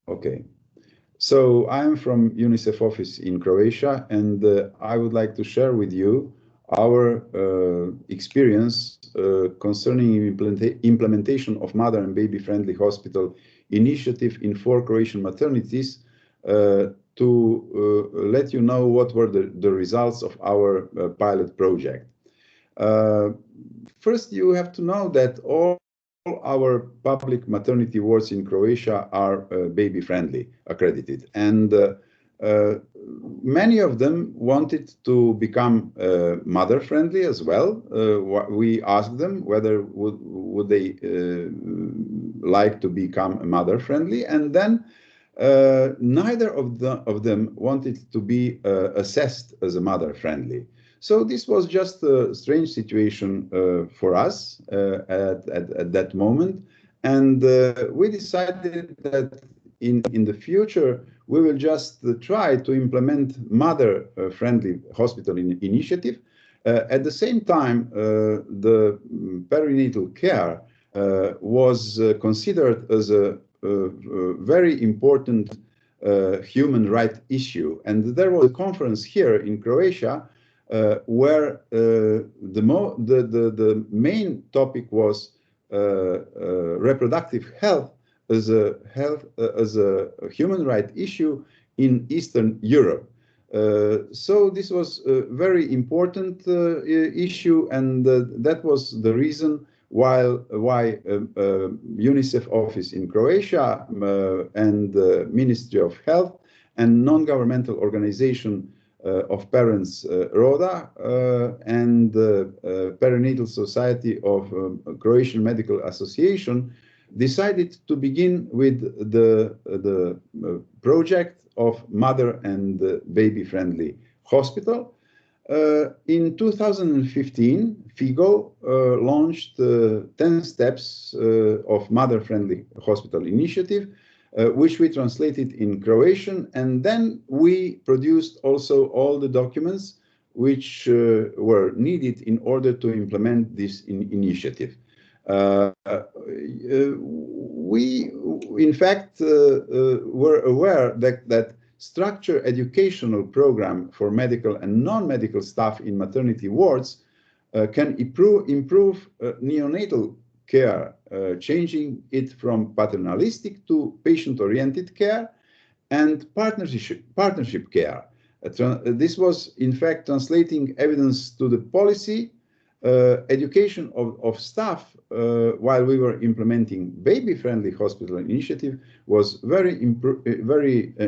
Okay. So I'm from UNICEF office in Croatia, and I would like to share with you our experience concerning implementation of mother and baby-friendly hospital initiative in 4 Croatian maternities to let you know what were the results of our pilot project. Uh, First, you have to know that all our public maternity wards in Croatia are baby-friendly, accredited, and uh, many of them wanted to become mother-friendly as well. We asked them whether would they like to become mother-friendly, and then neither of them wanted to be assessed as a mother-friendly. So this was just a strange situation for us at that moment. And we decided that in the future, we will just try to implement mother-friendly hospital initiative. At the same time, the perinatal care was considered as a very important human right issue. And there was a conference here in Croatia where the main topic was reproductive health as a human right issue in Eastern Europe. So this was a very important issue, and that was the reason why UNICEF office in Croatia and the Ministry of Health and non-governmental organization of parents RODA and the Perinatal Society of Croatian Medical Association decided to begin with the project of mother and baby-friendly hospital. In 2015, FIGO launched 10 steps of mother-friendly hospital initiative, which we translated in Croatian, and then we produced also all the documents which were needed in order to implement this initiative. We, in fact, were aware that structured educational program for medical and non-medical staff in maternity wards can improve neonatal care, changing it from paternalistic to patient-oriented care and partnership care. This was, in fact, translating evidence to the policy. Education of staff while we were implementing baby-friendly hospital initiative was very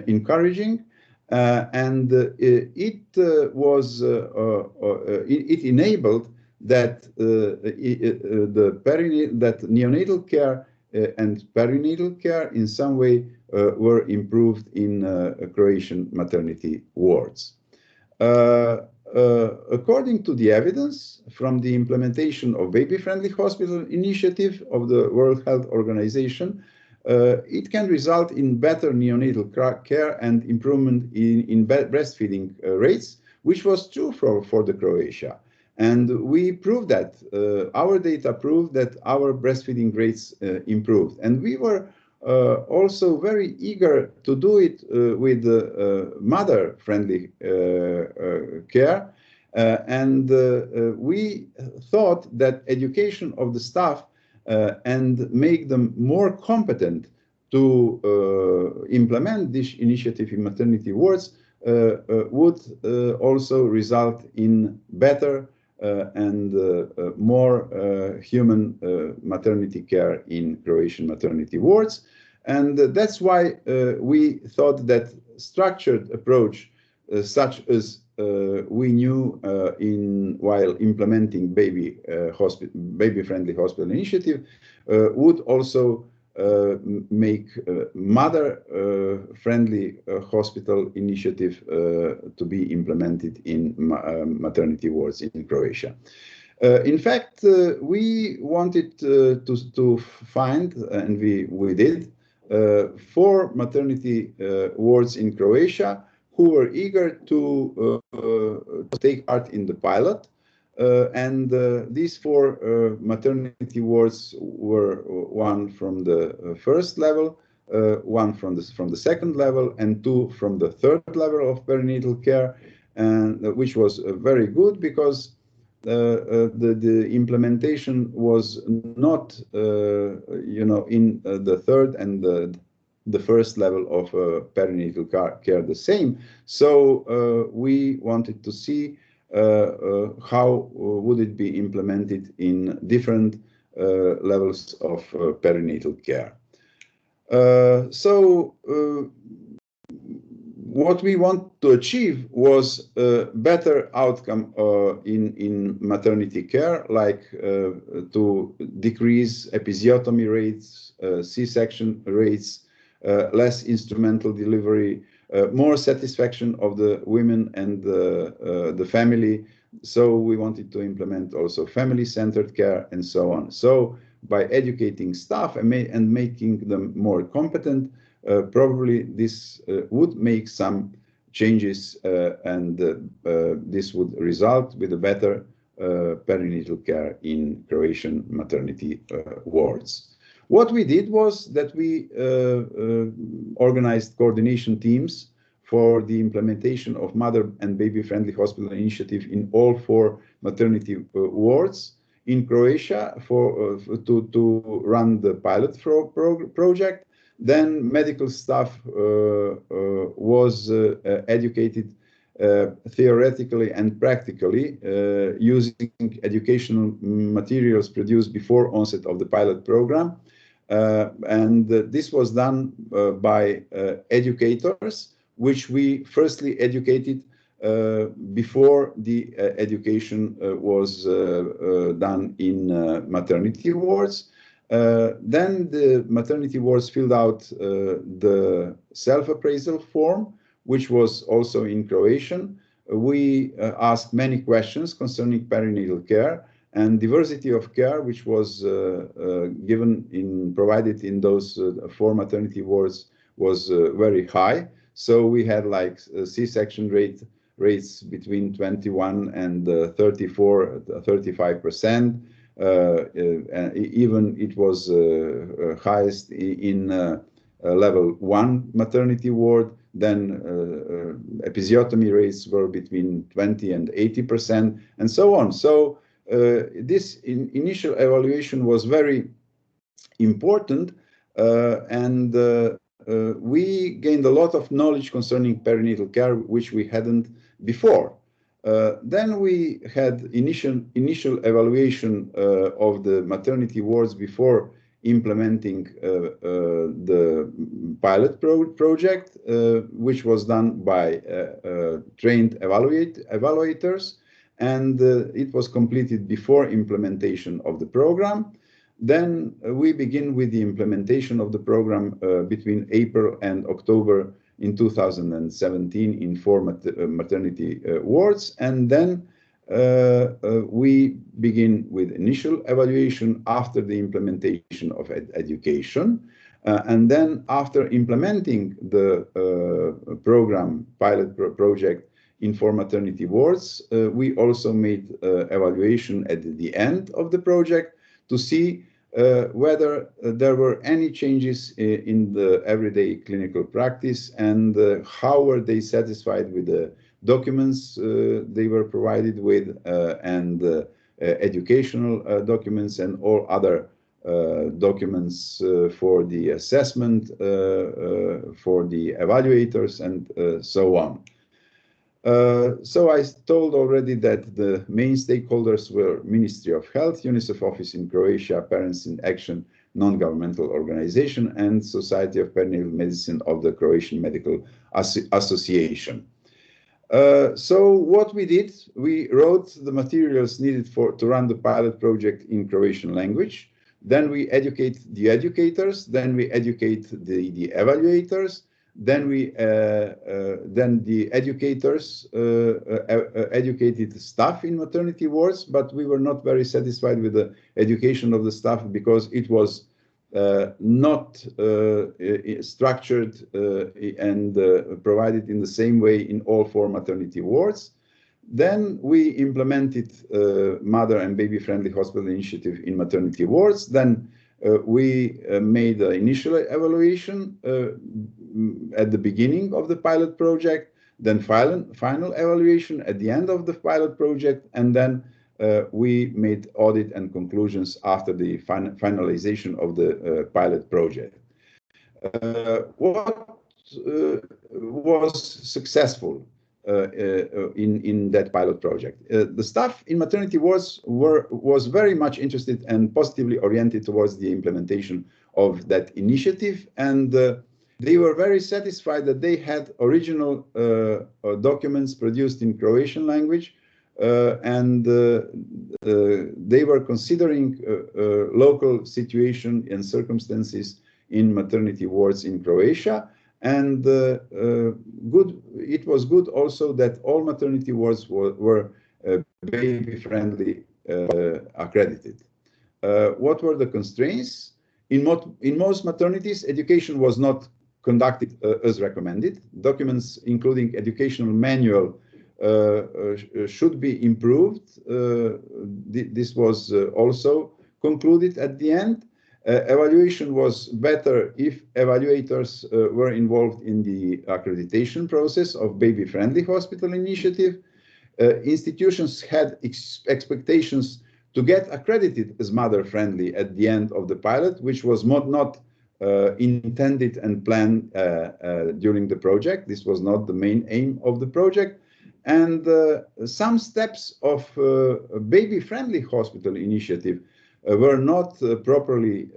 encouraging, and it enabled that that neonatal care and perinatal care in some way were improved in Croatian maternity wards. According to the evidence from the implementation of baby-friendly hospital initiative of the World Health Organization, it can result in better neonatal care and improvement in breastfeeding rates, which was true for the Croatia. And we proved that, our data proved that our breastfeeding rates improved. And we were also very eager to do it with mother-friendly care. And we thought that education of the staff and make them more competent to implement this initiative in maternity wards would also result in better and more human maternity care in Croatian maternity wards. And that's why we thought that structured approach, such as we knew while implementing baby-friendly hospital initiative, would also make mother-friendly hospital initiative to be implemented in maternity wards in Croatia. In fact, we wanted to find, and we did, 4 maternity wards in Croatia who were eager to take part in the pilot. And these 4 maternity wards were one from the first level, one from the second level and two from the third level of perinatal care, and which was very good because the implementation was not in the third and the first level of perinatal care the same. So we wanted to see how would it be implemented in different levels of perinatal care. What we want to achieve was a better outcome in maternity care, like to decrease episiotomy rates, C-section rates, less instrumental delivery, more satisfaction of the women and the family. So we wanted to implement also family-centered care and so on. So by educating staff and making them more competent, probably this would make some changes and this would result with a better perinatal care in Croatian maternity wards. What we did was that we organized coordination teams for the implementation of mother and baby-friendly hospital initiative in all 4 maternity wards in Croatia to run the pilot project. Then medical staff was educated theoretically and practically using educational materials produced before onset of the pilot program. And this was done by educators, which we firstly educated before the education was done in maternity wards. Then the maternity wards filled out the self-appraisal form, which was also in Croatian. We asked many questions concerning perinatal care and diversity of care, which was provided in those 4 maternity wards was very high. So we had like C-section rates between 21 and 35%. Even it was highest in level 1 maternity ward. Then episiotomy rates were between 20 and 80%, and so on. So this initial evaluation was very important, and we gained a lot of knowledge concerning perinatal care, which we hadn't before. Then we had initial evaluation of the maternity wards before implementing the pilot project, which was done by trained evaluators, and it was completed before implementation of the program. Then we begin with the implementation of the program between April and October in 2017 in 4 maternity wards, and then we begin with initial evaluation after the implementation of education. And then after implementing the pilot project in 4 maternity wards, we also made evaluation at the end of the project to see whether there were any changes in the everyday clinical practice and how were they satisfied with the documents they were provided with and educational documents and all other documents for the assessment, for the evaluators, and so on. So I told already that the main stakeholders were Ministry of Health, UNICEF office in Croatia, Parents in Action, non-governmental organization, and Society of Perinatal Medicine of the Croatian Medical Association. So what we did, we wrote the materials needed to run the pilot project in Croatian language. Then we educate the educators, then we educate the evaluators. Then the educators educated staff in maternity wards, but we were not very satisfied with the education of the staff because it was not structured and provided in the same way in all 4 maternity wards. Then we implemented Mother and Baby Friendly Hospital Initiative in maternity wards. Then We made the initial evaluation at the beginning of the pilot project, then final evaluation at the end of the pilot project, and then we made audit and conclusions after the finalization of the pilot project. What was successful in that pilot project? The staff in maternity wards was very much interested and positively oriented towards the implementation of that initiative, and they were very satisfied that they had original documents produced in Croatian language, and they were considering local situation and circumstances in maternity wards in Croatia. And it was good also that all maternity wards were baby-friendly accredited. What were the constraints? In most maternities, education was not conducted as recommended. Documents, including educational manual, should be improved. This was also concluded at the end. Evaluation was better if evaluators were involved in the accreditation process of baby-friendly hospital initiative. Institutions had expectations to get accredited as mother-friendly at the end of the pilot, which was not intended and planned during the project. This was not the main aim of the project. And some steps of baby-friendly hospital initiative were not properly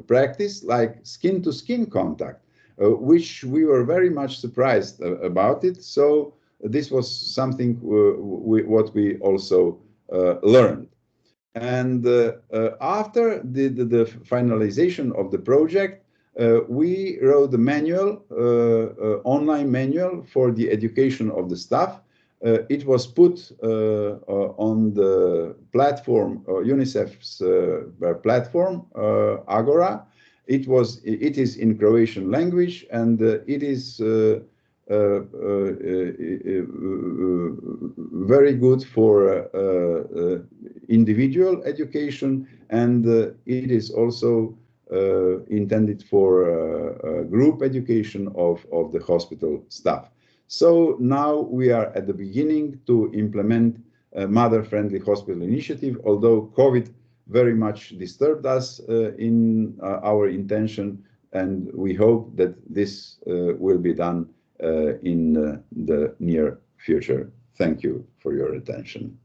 practiced, like skin-to-skin contact, which we were very much surprised about it. So this was something what we also learned. And after the finalization of the project, we wrote the manual, online manual for the education of the staff. It was put on the platform, UNICEF's platform, Agora. It is in Croatian language, and it is very good for individual education, and it is also intended for group education of the hospital staff. So now we are at the beginning to implement a mother-friendly hospital initiative, although COVID very much disturbed us in our intention, and we hope that this will be done in the near future. Thank you for your attention.